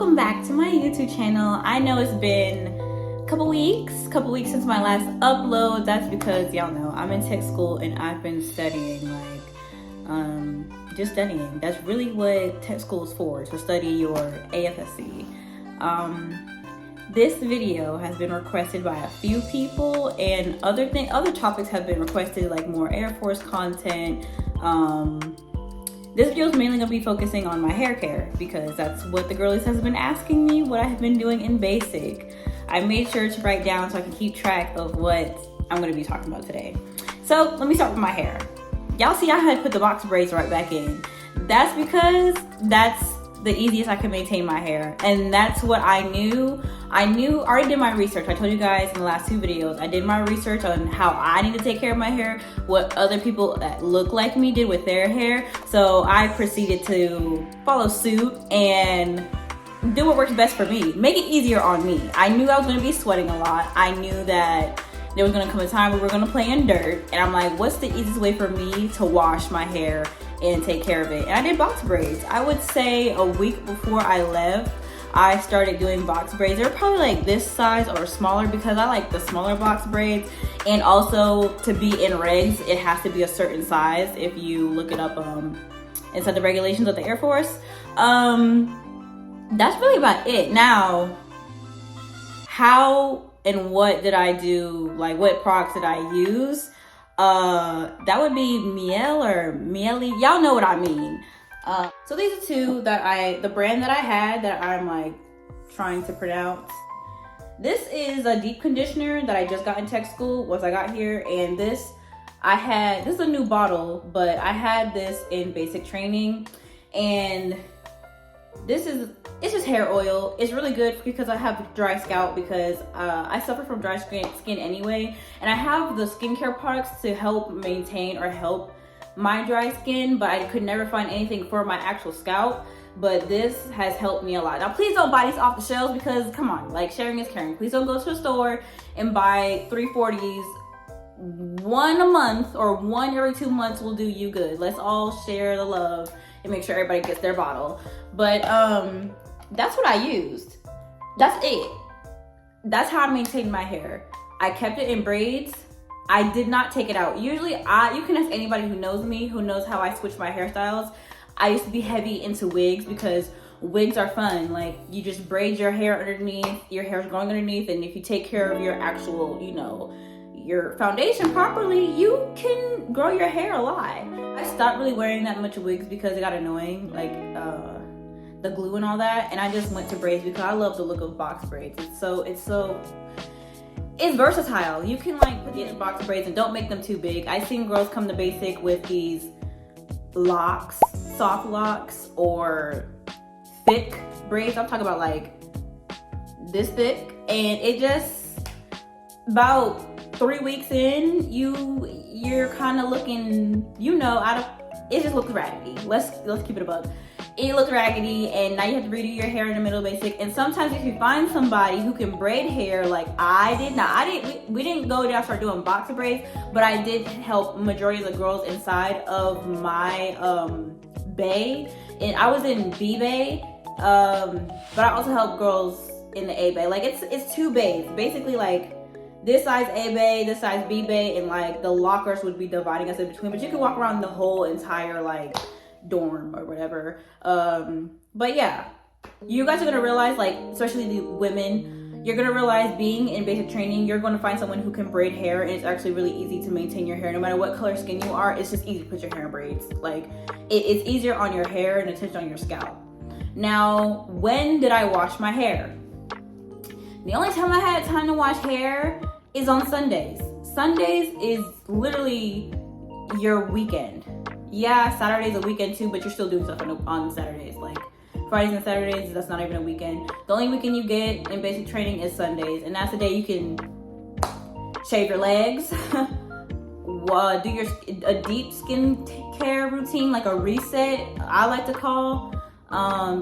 welcome back to my YouTube channel. I know it's been a couple weeks since my last upload. That's because y'all know I'm in tech school and I've been studying, just studying. That's really what tech school is for, to study your AFSC. This video has been requested by a few people, and other topics have been requested, like more Air Force content. This video is mainly gonna be focusing on my hair care because that's what the girlies has been asking me, what I have been doing in basic. I made sure to write down so I can keep track of what I'm gonna be talking about today. So let me start with my hair. Y'all see I had put the box braids right back in. That's because that's the easiest I can maintain my hair, and that's what I knew. I already did my research. I told you guys in the last two videos, I did my research on how I need to take care of my hair, what other people that look like me did with their hair. So I proceeded to follow suit and do what works best for me. Make it easier on me. I knew I was gonna be sweating a lot. I knew that there was gonna come a time where we were gonna play in dirt, and I'm like, what's the easiest way for me to wash my hair and take care of it? And I did box braids. I would say a week before I left, I started doing box braids. They're probably like this size or smaller because I like the smaller box braids. And also, to be in regs, it has to be a certain size if you look it up inside the regulations of the Air Force. That's really about it. Now, how and what did I do? Like, what products did I use? That would be Miele or Miele. Y'all know what I mean. So these are two that the brand that I had that I'm like trying to pronounce. This is a deep conditioner that I just got in tech school once I got here, and this is a new bottle, but I had this in basic training, and it's just hair oil. It's really good because I have dry scalp, because I suffer from dry skin anyway, and I have the skincare products to help maintain or help my dry skin, but I could never find anything for my actual scalp. But this has helped me a lot. Now, please don't buy these off the shelves because, come on, like, sharing is caring. Please don't go to a store and buy 340s. One a month or one every 2 months will do you good. Let's all share the love and make sure everybody gets their bottle. But that's what I used. That's it. That's how I maintained my hair. I kept it in braids. I did not take it out. Usually, you can ask anybody who knows me, who knows how I switch my hairstyles. I used to be heavy into wigs because wigs are fun. Like, you just braid your hair underneath, your hair's growing underneath, and if you take care of your actual, your foundation properly, you can grow your hair a lot. I stopped really wearing that much wigs because it got annoying, like the glue and all that, and I just went to braids because I love the look of box braids. It's versatile. You can like put these box braids and don't make them too big. I've seen girls come to basic with these locks, soft locks, or thick braids. I'm talking about like this thick, and it just about 3 weeks in, you're kind of looking, it just looks raggedy. Let's keep it above. It looks raggedy, and now you have to redo your hair in the middle of basic. And sometimes if you find somebody who can braid hair like I did, we didn't go down and start doing box braids, but I did help majority of the girls inside of my bay. And I was in B bay, but I also help girls in the A bay. Like, it's two bays, basically, like this size A bay, this size B bay, and like the lockers would be dividing us in between, but you can walk around the whole entire like dorm or whatever. But yeah, you guys are gonna realize, like, especially the women, you're gonna realize being in basic training, you're gonna find someone who can braid hair, and it's actually really easy to maintain your hair. No matter what color skin you are, it's just easy to put your hair in braids. Like, it's easier on your hair and attention on your scalp. Now, when did I wash my hair? The only time I had time to wash hair is on Sundays. Sundays is literally your weekend. Yeah, Saturday's a weekend too, but you're still doing stuff on Saturdays. Like, Fridays and Saturdays, that's not even a weekend. The only weekend you get in basic training is Sundays, and that's the day you can shave your legs, do a deep skin care routine, like a reset, I like to call,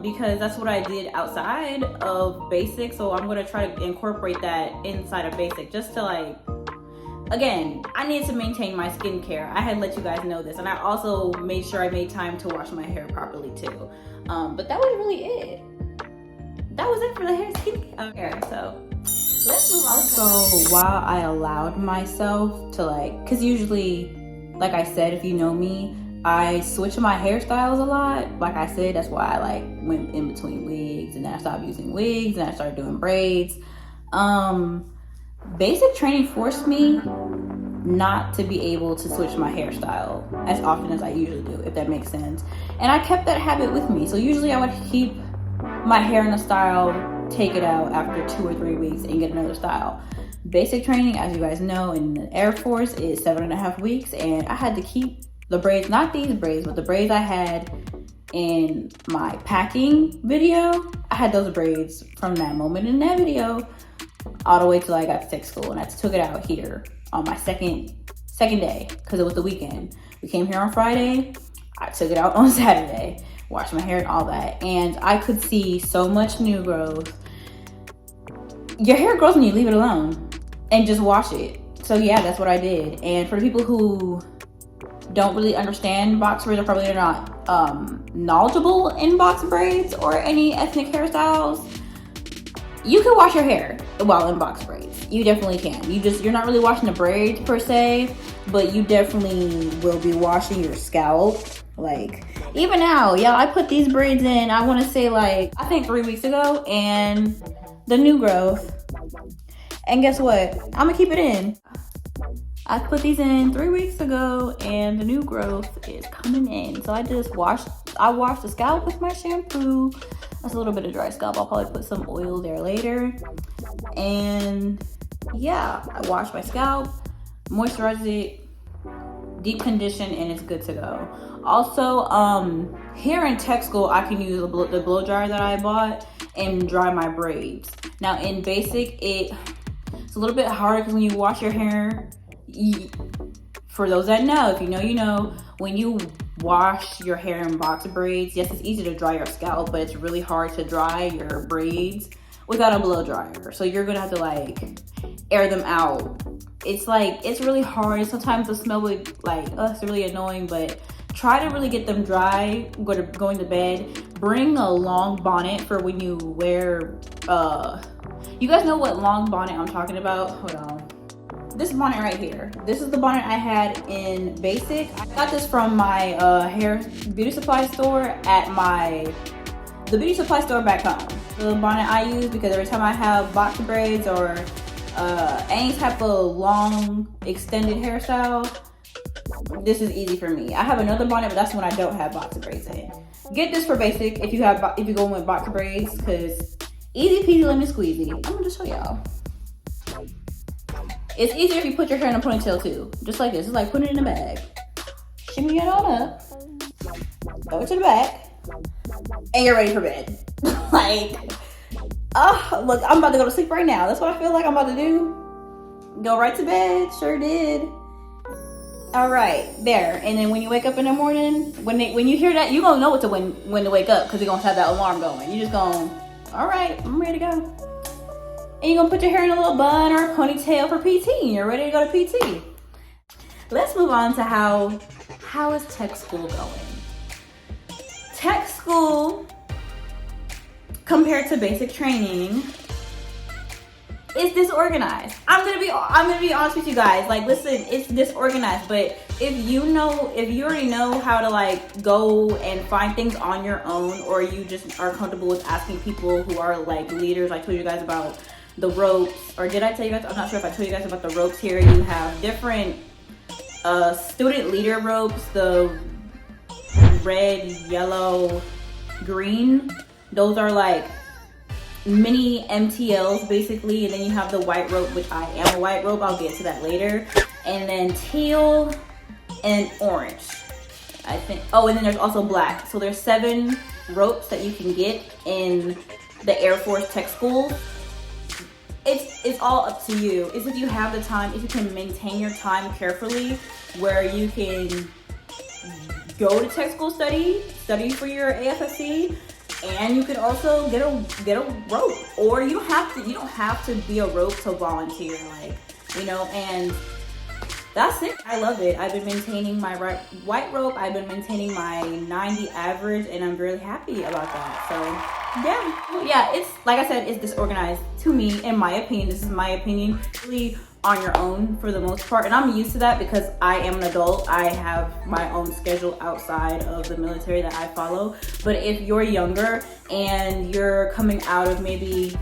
because that's what I did outside of basic. So I'm gonna try to incorporate that inside of basic, just to like, again, I needed to maintain my skincare. I had let you guys know this, and I also made sure I made time to wash my hair properly too. But that was really it. that was it for the hair skincare. So let's move on. So while I allowed myself to like, cause usually, like I said, if you know me, I switch my hairstyles a lot. Like I said, that's why I like went in between wigs, and then I stopped using wigs and I started doing braids. Basic training forced me not to be able to switch my hairstyle as often as I usually do, if that makes sense. And I kept that habit with me. So usually I would keep my hair in a style, take it out after 2 or 3 weeks and get another style. Basic training, as you guys know, in the Air Force is 7.5 weeks, and I had to keep the braids, not these braids, but the braids I had in my packing video. I had those braids from that moment in that video all the way till I got to tech school, and I took it out here on my second day because it was the weekend. We came here on Friday. I took it out on Saturday, washed my hair and all that, and I could see so much new growth. Your hair grows when you leave it alone and just wash it. So yeah, that's what I did. And for the people who don't really understand box braids, or probably not knowledgeable in box braids or any ethnic hairstyles, you can wash your hair while in box braids. You definitely can. You're not really washing the braids per se, but you definitely will be washing your scalp. Like even now, yeah, I put these braids in, I want to say like, I think 3 weeks ago, and the new growth. And guess what? I'm gonna keep it in. I put these in 3 weeks ago, and the new growth is coming in. So I washed the scalp with my shampoo. That's a little bit of dry scalp. I'll probably put some oil there later. And yeah, I washed my scalp, moisturized it, deep condition, and it's good to go. Also, here in tech school, I can use the blow dryer that I bought and dry my braids. Now in basic, it's a little bit harder because when you wash your hair, for those that know, if you know, you know, when you wash your hair in box braids, yes, it's easy to dry your scalp, but it's really hard to dry your braids without a blow dryer. So you're gonna have to like air them out. It's really hard. Sometimes the smell would it's really annoying, but try to really get them dry going to bed. Bring a long bonnet for when you wear, you guys know what long bonnet I'm talking about? Hold on. This bonnet right here. This is the bonnet I had in basic. I got this from my hair beauty supply store at the beauty supply store back home. The bonnet I use because every time I have box braids or any type of long extended hairstyle, this is easy for me. I have another bonnet, but that's when I don't have box braids in. Get this for basic if you go with box braids, because easy peasy lemon squeezy. I'm gonna just show y'all. It's easier if you put your hair in a ponytail too. Just like this. It's like putting it in a bag. Shimmy it on up. Throw it to the back. And you're ready for bed. Look, I'm about to go to sleep right now. That's what I feel like I'm about to do. Go right to bed. Sure did. All right, there. And then when you wake up in the morning, when you hear that, you're going to know when to wake up, because you're going to have that alarm going. You're just going, all right, I'm ready to go. And you're gonna put your hair in a little bun or a ponytail for PT, and you're ready to go to PT. Let's move on to how is tech school going? Tech school, compared to basic training, is disorganized. I'm gonna be honest with you guys. Like, listen, it's disorganized, but if you already know how to go and find things on your own, or you just are comfortable with asking people who are leaders. I told you guys about the ropes, or did I tell you guys? I'm not sure if I told you guys about the ropes here. You have different student leader ropes, the red, yellow, green. Those are mini MTLs basically, and then you have the white rope, which I am a white rope. I'll get to that later. And then teal and orange, I think. Oh, and then there's also black. So there's 7 ropes that you can get in the Air Force Tech School. It's all up to you. It's if you have the time, if you can maintain your time carefully, where you can go to tech school, study for your AFSC, and you can also get a rope. Or you don't have to be a rope to volunteer, and that's it. I love it. I've been maintaining my white rope. I've been maintaining my 90 average, and I'm really happy about that. So Yeah, it's like I said, it's disorganized to me, in my opinion. This is my opinion. Really on your own for the most part, and I'm used to that because I am an adult. I have my own schedule outside of the military that I follow. But if you're younger and you're coming out of maybe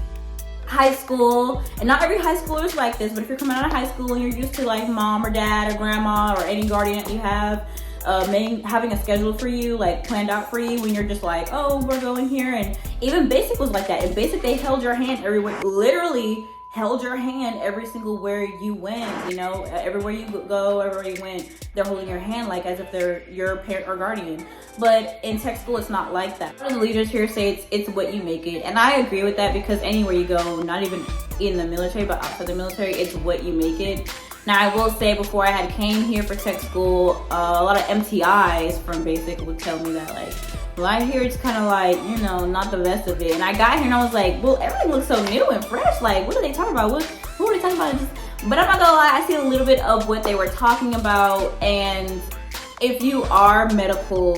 high school, and not every high schooler is like this, but if you're coming out of high school and you're used to like mom or dad or grandma or any guardian that you have having a schedule for you, like planned out for you, when you're just like, oh, we're going here. And even basic was like that. In basic, they held your hand everywhere, literally held your hand every single where you went, you know, everywhere you go, everywhere you went, they're holding your hand like as if they're your parent or guardian. But in tech school, it's not like that. The leaders here say it's what you make it, and I agree with that, because anywhere you go, not even in the military but outside the military, it's what you make it. Now I will say, before I had came here for tech school, a lot of MTIs from basic would tell me that, like, well, I hear it's kind of like, you know, not the best of it. And I got here and I was like, well, everything looks so new and fresh. Like, what are they talking about? Who are they talking about? But I'm not gonna lie, I see a little bit of what they were talking about. And if you are medical,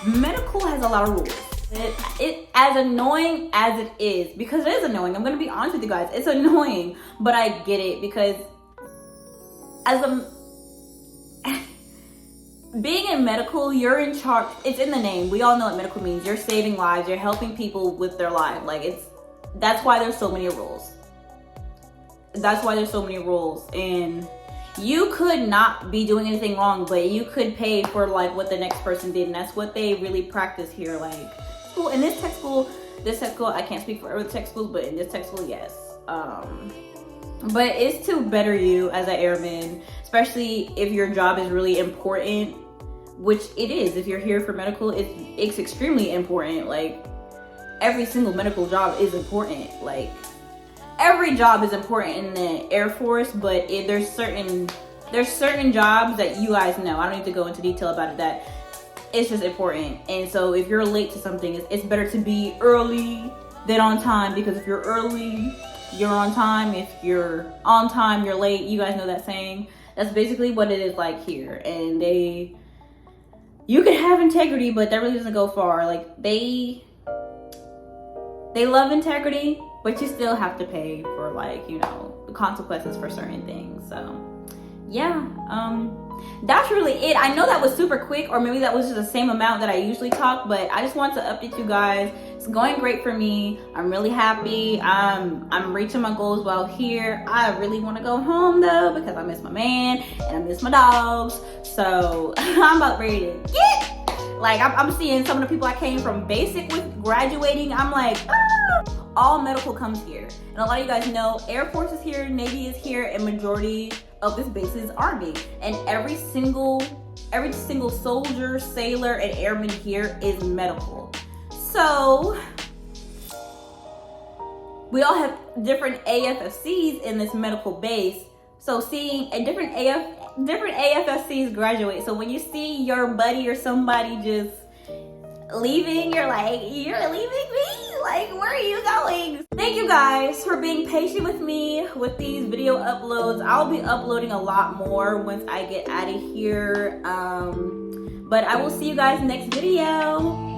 medical has a lot of rules. It as annoying as it is, because it is annoying. I'm gonna be honest with you guys, it's annoying, but I get it, because as a being in medical, you're in charge. It's in the name. We all know what medical means. You're saving lives. You're helping people with their lives. Like, that's why there's so many rules. That's why there's so many rules. And you could not be doing anything wrong, but you could pay for like what the next person did. And that's what they really practice here. Like, school, in this tech school, I can't speak for other tech schools, but in this tech school, yes. But it's to better you as an airman, especially if your job is really important, which it is. If you're here for medical, it's extremely important. Like, every single medical job is important. Like, every job is important in the Air Force, but there's certain jobs that you guys know. I don't need to go into detail about it, that it's just important. And so if you're late to something, it's better to be early than on time, because if you're early, you're on time. If you're on time, you're late. You guys know that saying. That's basically what it is like here. And you can have integrity, but that really doesn't go far. Like, they love integrity, but you still have to pay for, like, you know, the consequences for certain things. So yeah, that's really it. I know that was super quick, or maybe that was just the same amount that I usually talk, but I just want to update you guys. It's going great for me. I'm really happy. I'm reaching my goals while here. I really want to go home though, because I miss my man and I miss my dogs. So I'm about ready to get, like, I'm seeing some of the people I came from basic with graduating. I'm like, all medical comes here. And a lot of you guys know Air Force is here, Navy is here, and majority of this base is Army. And every single soldier, sailor, and airman here is medical. So we all have different AFFCs in this medical base. So seeing a different AFFCs graduate. So when you see your buddy or somebody just leaving, you're like, you're leaving me? Like, where are you going? Thank you guys for being patient with me with these video uploads. I'll be uploading a lot more once I get out of here. But I will see you guys next video.